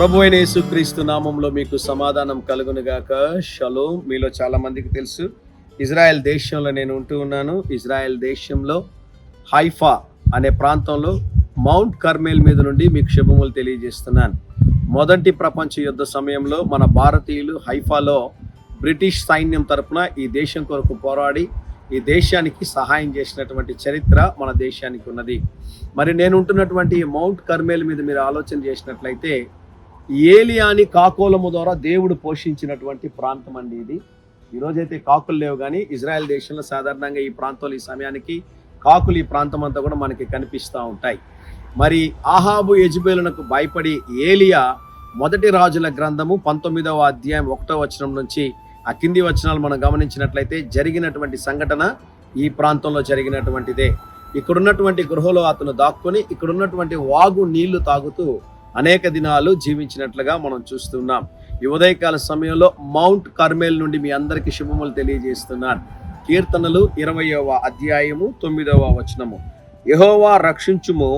ప్రభు అయిన యేసుక్రీస్తు నామంలో మీకు సమాధానం కలుగునుగాక. షలోం. మీలో చాలా మందికి తెలుసు, ఇజ్రాయెల్ దేశంలో నేను ఉంటూ ఉన్నాను. ఇజ్రాయెల్ దేశంలో హైఫా అనే ప్రాంతంలో మౌంట్ కర్మేల్ మీద నుండి మీకు శుభములు తెలియజేస్తున్నాను. మొదటి ప్రపంచ యుద్ధ సమయంలో మన భారతీయులు హైఫాలో బ్రిటిష్ సైన్యం తరపున ఈ దేశం కొరకు పోరాడి ఈ దేశానికి సహాయం చేసినటువంటి చరిత్ర మన దేశానికి ఉన్నది. మరి నేను ఉంటున్నటువంటి మౌంట్ కర్మేల్ మీద మీరు ఆలోచన చేసినట్లయితే ఏలియాని కాకోలము ద్వారా దేవుడు పోషించినటువంటి ప్రాంతం అండి ఇది. ఈరోజైతే కాకులు లేవు, కానీ ఇజ్రాయెల్ దేశంలో సాధారణంగా ఈ ప్రాంతంలో ఈ సమయానికి కాకులు ఈ ప్రాంతం అంతా కూడా మనకి కనిపిస్తూ ఉంటాయి. మరి ఆహాబు యెజెబెలునకు భయపడి ఏలియా మొదటి రాజుల గ్రంథము 19వ అధ్యాయం 1వ వచనం నుంచి ఆ కింది వచనాలు మనం గమనించినట్లయితే జరిగినటువంటి సంఘటన ఈ ప్రాంతంలో జరిగినటువంటిదే. ఇక్కడున్నటువంటి గృహలో అతను దాక్కుని ఇక్కడున్నటువంటి వాగు నీళ్లు తాగుతూ అనేక దినాలు జీవించినట్లుగా మనం చూస్తున్నాం. ఈ ఉదయకాల సమయంలో మౌంట్ కర్మేల్ నుండి మీ అందరికీ శుభములు తెలియజేస్తున్నాను. కీర్తనలు 20వ అధ్యాయము 9వ వచనము. యెహోవా రక్షించుము,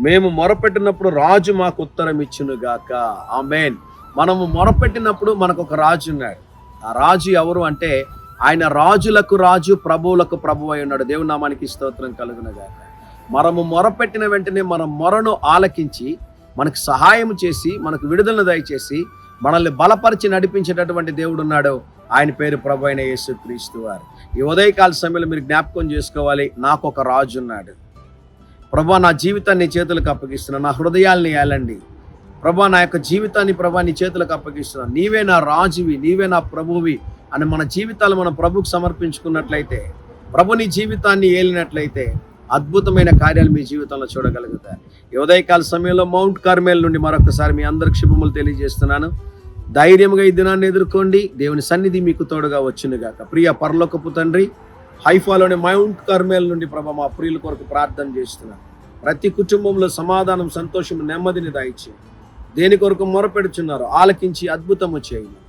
మేము మొరపెట్టినప్పుడు రాజు మాకు ఉత్తరం ఇచ్చునుగాక. ఆమేన్. మనము మొరపెట్టినప్పుడు మనకు ఒక రాజు ఉన్నాడు. ఆ రాజు ఎవరు అంటే ఆయన రాజులకు రాజు, ప్రభువులకు ప్రభువు అయి ఉన్నాడు. దేవుని నామానికి స్తోత్రం కలుగునుగాక. మనము మొరపెట్టిన వెంటనే మన మొరను ఆలకించి మనకు సహాయం చేసి మనకు విడుదలను దయచేసి మనల్ని బలపరిచి నడిపించేటటువంటి దేవుడు ఉన్నాడు. ఆయన పేరు ప్రభు అయిన యేసుక్రీస్తు వారు. ఈ ఉదయకాల సమయంలో మీరు జ్ఞాపకం చేసుకోవాలి, నాకు ఒక రాజు ఉన్నాడు. ప్రభా, నా జీవితాన్ని నీ చేతులకు అప్పగిస్తున్నాను, నా హృదయాల్ని ఏలండి. ప్రభా, నా యొక్క జీవితాన్ని ప్రభా నీ చేతులకు అప్పగిస్తున్నాను. నీవే నా రాజువి, నీవే నా ప్రభువి అని మన జీవితాలు మనం ప్రభుకు సమర్పించుకున్నట్లయితే, ప్రభు నీ జీవితాన్ని ఏలినట్లయితే అద్భుతమైన కార్యాలు మీ జీవితంలో చూడగలుగుతారు. ఈ ఉదయకాల సమయంలో మౌంట్ కర్మేల్ నుండి మరొకసారి మీ అందరికి శుభములు తెలియజేస్తున్నాను. ధైర్యంగా ఈ దినాన్ని ఎదుర్కోండి. దేవుని సన్నిధి మీకు తోడుగా వచ్చునుగాక. ప్రియ పరలోకపు తండ్రి, హైఫాలోని మౌంట్ కర్మేల్ నుండి ప్రభా మా ప్రియుల కొరకు ప్రార్థన చేస్తున్నాను. ప్రతి కుటుంబంలో సమాధానం, సంతోషం, నెమ్మదిని దయచేయండి. దేని కొరకు మొరపెడుచున్నారు ఆలకించి అద్భుతము చేయండి.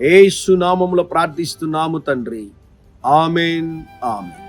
యేసు నామములో ప్రార్థిస్తున్నాము తండ్రి. ఆమేన్, ఆమేన్.